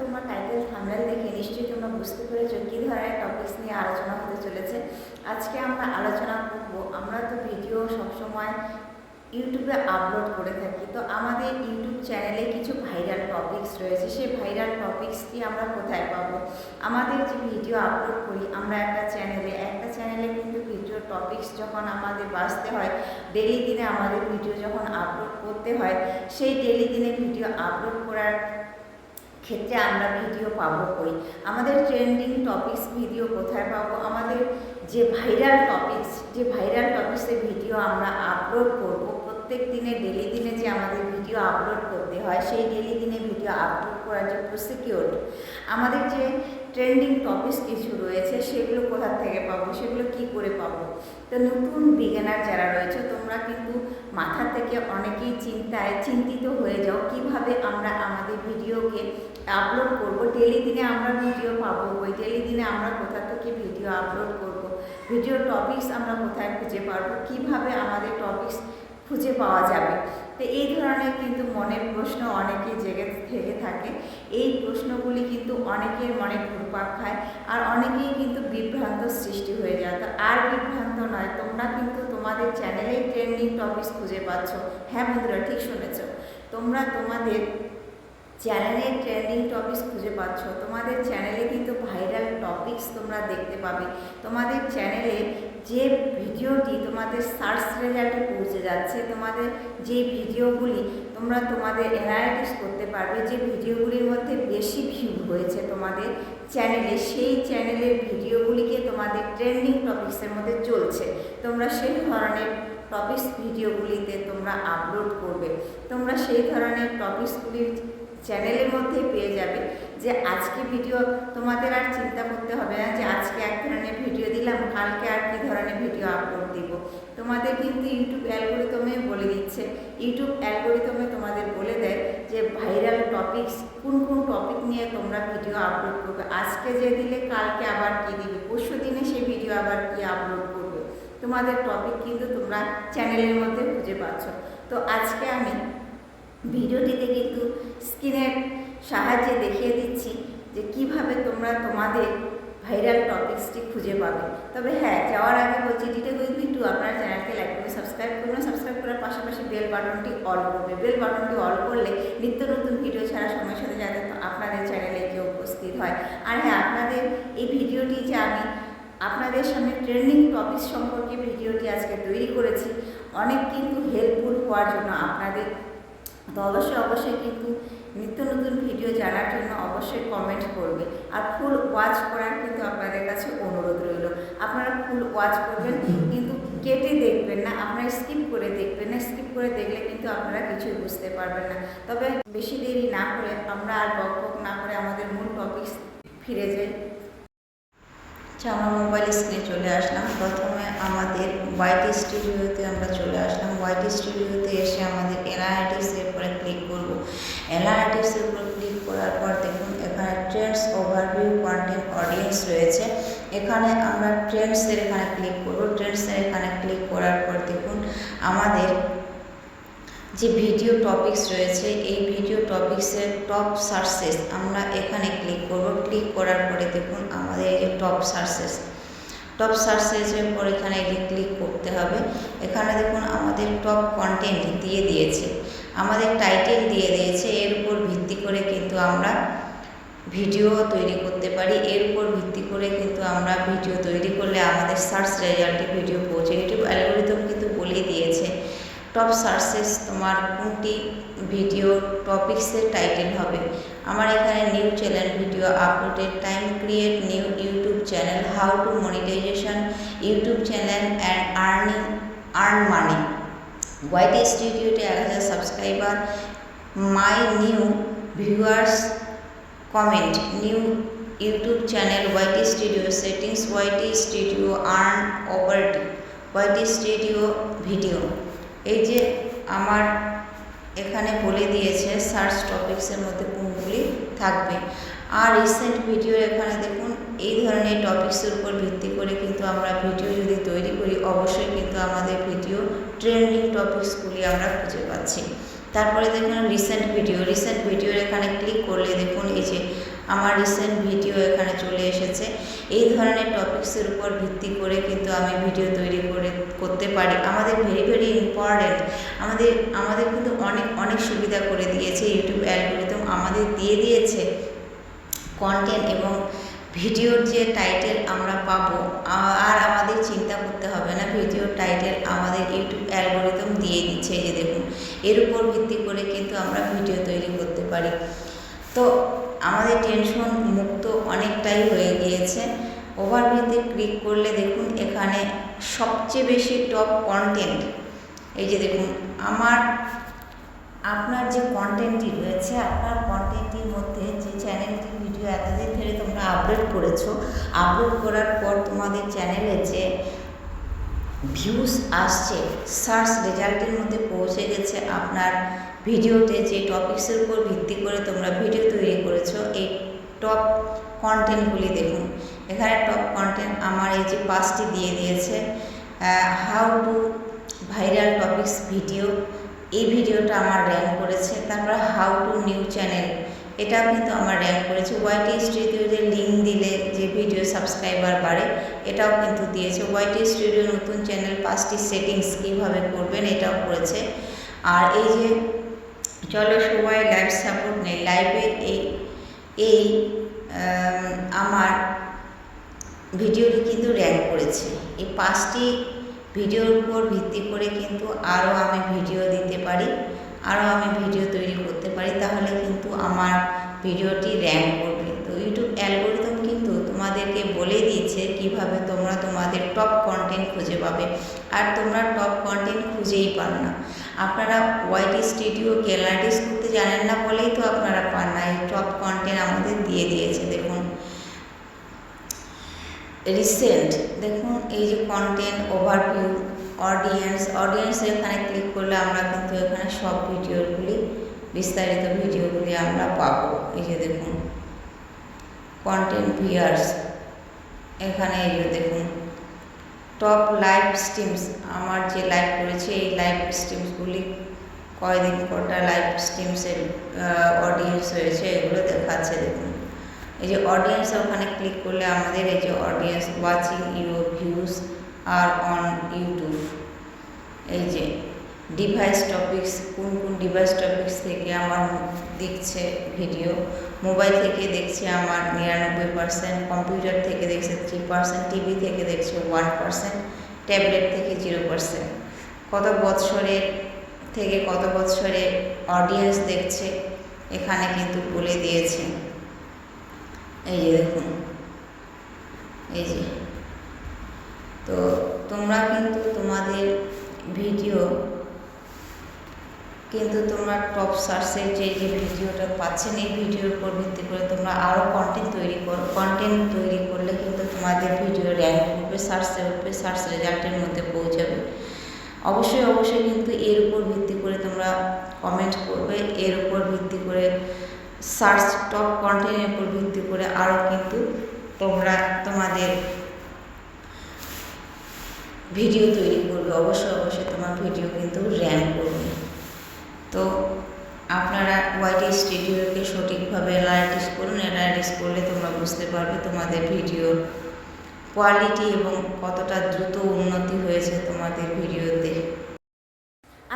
তোমরা title thumbnail দেখে নিশ্চয়ই তোমরা বুঝতে পেরেছো কী ধরনের টপিকস নিয়ে আলোচনা হতে চলেছে। আজকে আমরা আলোচনা করব, আমরা তো ভিডিও সবসময় ইউটিউবে আপলোড করে থাকি, তো আমাদের ইউটিউব চ্যানেলে কিছু ভাইরাল টপিকস রয়েছে। সেই ভাইরাল টপিকসটি আমরা কোথায় পাবো? আমাদের যে ভিডিও আপলোড করি আমরা একটা চ্যানেলে কিন্তু ভিডিও টপিকস যখন আমাদের বাছতে হয়, ডেলি দিনে আমাদের ভিডিও যখন আপলোড করতে হয়, সেই ডেলি দিনে ভিডিও আপলোড করার ক্ষেত্রে আমরা ভিডিও পাবো কই? আমাদের ট্রেন্ডিং টপিকস ভিডিও কোথায় পাবো? আমাদের যে ভাইরাল টপিক্সের ভিডিও আমরা আপলোড করব, প্রত্যেক দিনে ডেলি দিনে যে আমাদের ভিডিও আপলোড করতে হয়, সেই ডেলি দিনে ভিডিও আপলোড করার যে প্রসিকিউর, আমাদের যে ট্রেন্ডিং টপিকস কিছু রয়েছে সেগুলো কোথা থেকে পাবো, সেগুলো কি করে পাবো? তো নতুন বিগিনার যারা রয়েছে তোমরা কিন্তু মাথা থেকে অনেকেই চিন্তিত হয়ে যাও কিভাবে আমরা আমাদের ভিডিওকে আপলোড করব, ডেলি দিনে আমরা ভিডিও পাবো ওই ডেলি দিনে আমরা কোথা থেকে ভিডিও আপলোড করব, ভিডিও টপিকস আমরা কোথায় খুঁজে পারবো, কিভাবে আমাদের টপিকস খুঁজে পাওয়া যাবে। তো এই ধরনের কিন্তু মনের প্রশ্ন অনেকেই জেগে থেকে থাকে। এই প্রশ্নগুলি কিন্তু অনেকের মনে ঘুরপাক খায় আর অনেকেই কিন্তু বিভ্রান্ত সৃষ্টি হয়ে যায়। তো আর বিভ্রান্ত নয়, তোমরা কিন্তু তোমাদের চ্যানেলেই ট্রেন্ডিং টপিকস খুঁজে পাচ্ছ। হ্যাঁ বন্ধুরা, ঠিক শুনেছ, তোমরা তোমাদের চ্যানেলে ট্রেন্ডিং টপিকস খুঁজে পাচ্ছ। তোমাদের চ্যানেলে কিন্তু ভাইরাল টপিকস তোমরা দেখতে পাবে। তোমাদের চ্যানেলে যে ভিডিওটি তোমাদের সার্চ রেজাল্টে পৌঁছে যাচ্ছে, তোমাদের যে ভিডিওগুলি তোমরা তোমাদের অ্যানালাইসিস করতে পারবে, যে ভিডিওগুলির মধ্যে বেশি ভিউ হয়েছে তোমাদের চ্যানেলে, সেই চ্যানেলের ভিডিওগুলিকে তোমাদের ট্রেন্ডিং টপিক্সের মধ্যে চলছে, তোমরা সেই ধরনের টপিক্স ভিডিওগুলিতে তোমরা আপলোড করবে। তোমরা সেই ধরনের টপিক্সগুলি চ্যানেলের মধ্যে পেয়ে যাবে। যে আজকে ভিডিও তোমাদের আর চিন্তা করতে হবে না যে আজকে এক ধরনের ভিডিও দিলাম, কালকে আর কী ধরনের ভিডিও আপলোড দিব। তোমাদের কিন্তু ইউটিউব অ্যালগোরিদমে বলে দিচ্ছে, ইউটিউব অ্যালগোরিদমে তোমাদের বলে দেয় যে ভাইরাল টপিকস কোন কোন টপিক নিয়ে তোমরা ভিডিও আপলোড করবে। আজকে যে দিলে কালকে আবার কী দিবে, পরশু দিনে সেই ভিডিও আবার কী আপলোড করবে। তোমাদের টপিক কিন্তু তোমরা চ্যানেলের মধ্যে খুঁজে পাচ্ছ। তো আজকে আমি ভিডিওটিতে কিন্তু স্ক্রিনের সাহায্যে দেখিয়ে দিচ্ছি যে কিভাবে তোমরা তোমাদের ভাইরাল টপিক্সটি খুঁজে পাবে। তবে হ্যাঁ, যাওয়ার আগে বলছি ডিটেল উইথ মি টু, আপনার চ্যানেলকে লাইক করে সাবস্ক্রাইব করবেন, সাবস্ক্রাইব করার পাশাপাশি বেল বাটনটি অল করবে। বেল বাটনটি অল করলে নিত্য নতুন ভিডিও ছাড়া সময়ের সাথে যাতে আপনাদের চ্যানেলে কেউ উপস্থিত হয়। আর হ্যাঁ, আপনাদের এই ভিডিওটি যে আমি আপনাদের সামনে ট্রেন্ডিং টপিকস সম্পর্কে ভিডিওটি আজকে তৈরি করেছি, অনেক কিন্তু হেল্পফুল হওয়ার জন্য আপনাদের। তো অবশ্যই কিন্তু নিত্য নতুন ভিডিও জানার জন্য অবশ্যই কমেন্ট করবে আর ফুল ওয়াচ করার কিন্তু আপনাদের কাছে অনুরোধ রইল। আপনারা ফুল ওয়াচ করবেন, কিন্তু কেটে দেখবেন না, আপনারা স্কিপ করে দেখবেন না। স্কিপ করে দেখলে কিন্তু আপনারা কিছুই বুঝতে পারবেন না। তবে বেশি দেরি না করে আমরা আর বকবক না করে আমাদের মূল টপিকস ফিরে যাই। আমার মোবাইল স্ক্রিনে চলে আসলাম। প্রথমে আমাদের ওয়াইটি স্টুডিওতে আমরা চলে আসলাম। ওয়াইটি স্টুডিওতে এসে আমাদের অ্যানালাইটিক্সের উপরে ক্লিক করব। অ্যানালাইটিক্সের উপরে ক্লিক করার পর দেখুন এখানে ট্রেন্ডস, ওভারভিউ, কন্টেন্ট, অডিয়েন্স রয়েছে। এখানে আমরা ট্রেন্ডসের এখানে ক্লিক করব। ট্রেন্ডসের এখানে ক্লিক করার পর দেখুন আমাদের যে ভিডিও টপিকস রয়েছে, এই ভিডিও টপিক্সের টপ সার্চেস আমরা এখানে ক্লিক করব। ক্লিক করার পরে দেখুন আমাদের এই যে টপ সার্চেসের পর এখানে ক্লিক করতে হবে। এখানে দেখুন আমাদের টপ কন্টেন্ট দিয়ে দিয়েছে, আমাদের টাইটেল দিয়ে দিয়েছে। এর উপর ভিত্তি করে কিন্তু আমরা ভিডিও তৈরি করতে পারি। এর উপর ভিত্তি করে কিন্তু আমরা ভিডিও তৈরি করলে আমাদের সার্চ রেজাল্টে ভিডিও পৌঁছে। ইউটিউব অ্যালগোরিদম কিন্তু বলেই দিয়েছে টপ সার্চেস তোমার কোনটি ভিডিও টপিক্সের টাইটেল হবে। আমার এখানে নিউ চ্যানেল ভিডিও আপলোডের time, create new YouTube channel, how to monetization YouTube channel and earn money, YT স্টুডিওতে 1000 subscriber, my new viewers comment, new YouTube channel, YT studio settings, YT studio earn ওভারটি, YT studio video. এই যে আমার এখানে বলে দিয়েছে search টপিক্সের মধ্যে কোনগুলি থাকবে। আর রিসেন্ট ভিডিও এখানে দেখুন এই ধরনের টপিক্সের উপর ভিত্তি করে কিন্তু আমরা ভিডিও যদি তৈরি করি, অবশ্যই কিন্তু আমাদের ভিডিও ট্রেন্ডিং টপিক্সগুলি আমরা খুঁজে পাচ্ছি। তারপরে দেখুন রিসেন্ট ভিডিওর এখানে ক্লিক করলে দেখুন এই যে আমার রিসেন্ট ভিডিও এখানে চলে এসেছে। এই ধরনের টপিক্সের উপর ভিত্তি করে কিন্তু আমি ভিডিও তৈরি করতে পারি। আমাদের ভেরি ইম্পর্ট্যান্ট, আমাদের কিন্তু অনেক সুবিধা করে দিয়েছে ইউটিউব অ্যালগরিদম, আমাদের দিয়ে দিয়েছে কন্টেন্ট এবং ভিডিওর যে টাইটেল আমরা পাবো, আর আমাদের চিন্তা করতে হবে না। ভিডিওর টাইটেল আমাদের ইউটিউব অ্যালগরিদম দিয়ে দিচ্ছে। এই যে দেখুন, এর উপর ভিত্তি করে কিন্তু আমরা ভিডিও তৈরি করতে পারি। তো আমাদের টেনশন মুক্ত অনেকটাই হয়ে গিয়েছে। ওভারভিউতে ক্লিক করলে দেখুন এখানে সবচেয়ে বেশি টপ কন্টেন্ট, এই যে দেখুন আপনার যে কন্টেন্টটি রয়েছে, আপনার কন্টেন্টটির মধ্যে যে চ্যানেলটি ভিডিও এতদিন ধরে তোমরা আপলোড করেছো, আপলোড করার পর তোমাদের চ্যানেলে যে ভিউজ আসছে, সার্চ রেজাল্টের মধ্যে পৌঁছে গেছে আপনার ভিডিওতে যে টপিক্সের উপর ভিত্তি করে তোমরা ভিডিও তৈরি করেছো, এই টপ কন্টেন্টগুলি দেখুন। এখানে টপ কন্টেন্ট আমার এই যে 5টি দিয়ে দিয়েছে। How to viral topics video, এই ভিডিওটা আমার র্যাঙ্ক করেছে। তারপর হাউ টু নিউ চ্যানেল, এটাও কিন্তু আমার র্যাঙ্ক করেছে। ওয়াইটি স্টুডিওতে লিঙ্ক দিলে যে ভিডিও সাবস্ক্রাইবার বাড়ে, এটাও কিন্তু দিয়েছে। ওয়াইটি স্টুডিও নতুন চ্যানেল 5টি সেটিংস কীভাবে করবেন, এটাও করেছে। আর এই যে চলো সবাই লাইভ সাপোর্ট নেই, লাইভে এই আমার ভিডিওটি কিন্তু র্যাঙ্ক করেছে। এই 5টি ভিডিওর উপর ভিত্তি করে কিন্তু আরও আমি ভিডিও দিতে পারি, আরও আমি ভিডিও তৈরি করতে পারি, তাহলে কিন্তু আমার ভিডিওটি র্যাঙ্ক করবে। তো ইউটিউব অ্যালগরিদম কিন্তু তোমাদেরকে বলে দিয়েছে কিভাবে তোমরা তোমাদের টপ কন্টেন্ট খুঁজে পাবে। আর তোমরা টপ কন্টেন্ট খুঁজেই পান না। আপনারা ওয়াইটি স্টুডিও ক্যালারিটিস করতে জানেন না বলেই তো আপনারা পান না। এই টপ কন্টেন্ট আমাদের দিয়ে দিয়েছে। দেখুন রিসেন্ট, দেখুন এই যে কন্টেন্ট ওভারভিউ, অডিয়েন্স এখানে ক্লিক করলে আমরা কিন্তু এখানে সব ভিডিওগুলি, বিস্তারিত ভিডিওগুলি আমরা পাবো। এই যে দেখুন কন্টেন্ট ভিউয়ার্স, এখানে এই যে দেখুন টপ লাইভ স্ট্রিমস, আমার যে লাইভ করেছে এই লাইভ স্ট্রিমসগুলি কয়দিন কটা লাইভ স্ট্রিমসের অডিয়েন্স হয়েছে, এগুলো দেখাচ্ছে। দেখুন এই যে অডিয়েন্স, ওখানে ক্লিক করলে আমাদের এই যে audience watching your views are on YouTube, এই যে ডিভাইস টপিক্স, কোন ডিভাইস টপিক্স থেকে আমার দেখছে ভিডিও। মোবাইল থেকে দেখছে আমার 99%, কম্পিউটার থেকে দেখছে 3%, টিভি থেকে দেখছে 1%, ট্যাবলেট থেকে 0%। কত বৎসরের অডিয়েন্স দেখছে এখানে কিন্তু বলে দিয়েছে। এই যে দেখুন, এই যে তো তোমরা কিন্তু তোমাদের ভিডিও কিন্তু তোমরা টপ সার্চের যে ভিডিওটা পাচ্ছেন, এই ভিডিওর উপর ভিত্তি করে তোমরা আরও কন্টেন্ট তৈরি করো। কন্টেন্ট তৈরি করলে কিন্তু তোমাদের ভিডিও র্যাঙ্ক করবে, সার্চে উঠবে, সার্চ রেজাল্টের মধ্যে পৌঁছাবে। অবশ্যই কিন্তু এর উপর ভিত্তি করে তোমরা কমেন্ট করবে, এর উপর ভিত্তি করে সার্চ টপ কন্টেন্টের উপর ভিত্তি করে আরও কিন্তু তোমরা তোমাদের ভিডিও তৈরি করবে। অবশ্যই তোমার ভিডিও কিন্তু র্যাঙ্ক করবে। তো আপনারা ওয়াইটি স্টুডিওকে সঠিকভাবে অ্যানালাইসিস করুন। অ্যানালাইসিস করলে তোমরা বুঝতে পারবে তোমাদের ভিডিওর কোয়ালিটি এবং কতটা দ্রুত উন্নতি হয়েছে তোমাদের ভিডিওতে।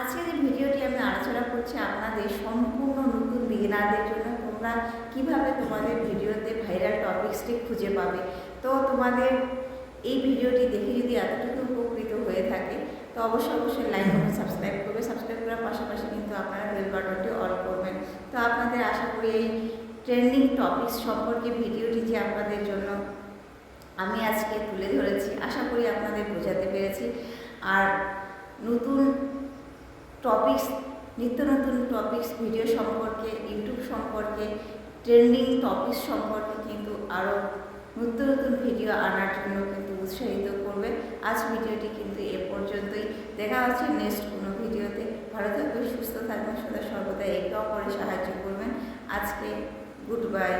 আজকে যে ভিডিওটি আমি আলোচনা করছি আপনাদের সম্পূর্ণ নতুন বিগিনারদের জন্য, তোমরা কিভাবে তোমাদের ভিডিওতে ভাইরাল টপিক্সটি খুঁজে পাবে। তো তোমাদের এই ভিডিওটি দেখে যদি এতটুকু উপকৃত হয়ে থাকে তো অবশ্যই লাইক কমেন্ট সাবস্ক্রাইব করবে। সাবস্ক্রাইব করার পাশাপাশি কিন্তু আপনারা বেল বাটনটি অল করবেন। তো আপনাদের আশা করি এই ট্রেন্ডিং টপিকস সম্পর্কে ভিডিওটি যে আপনাদের জন্য আমি আজকে তুলে ধরেছি, আশা করি আপনাদের বোঝাতে পেরেছি। আর নতুন টপিকস, নিত্য নতুন টপিকস ভিডিও সম্পর্কে, ইউটিউব সম্পর্কে, ট্রেন্ডিং টপিকস সম্পর্কে কিন্তু আরও নতুন ভিডিও আনার জন্য কিন্তু উৎসাহিত করবে। আজ ভিডিওটি কিন্তু এ পর্যন্তই। দেখা হচ্ছে নেক্সট কোনো ভিডিওতে। ভালো থাকবেন, সুস্থ থাকবেন, সদা সর্বদা একে অপরের সাহায্য করবেন। আজকে গুড বাই।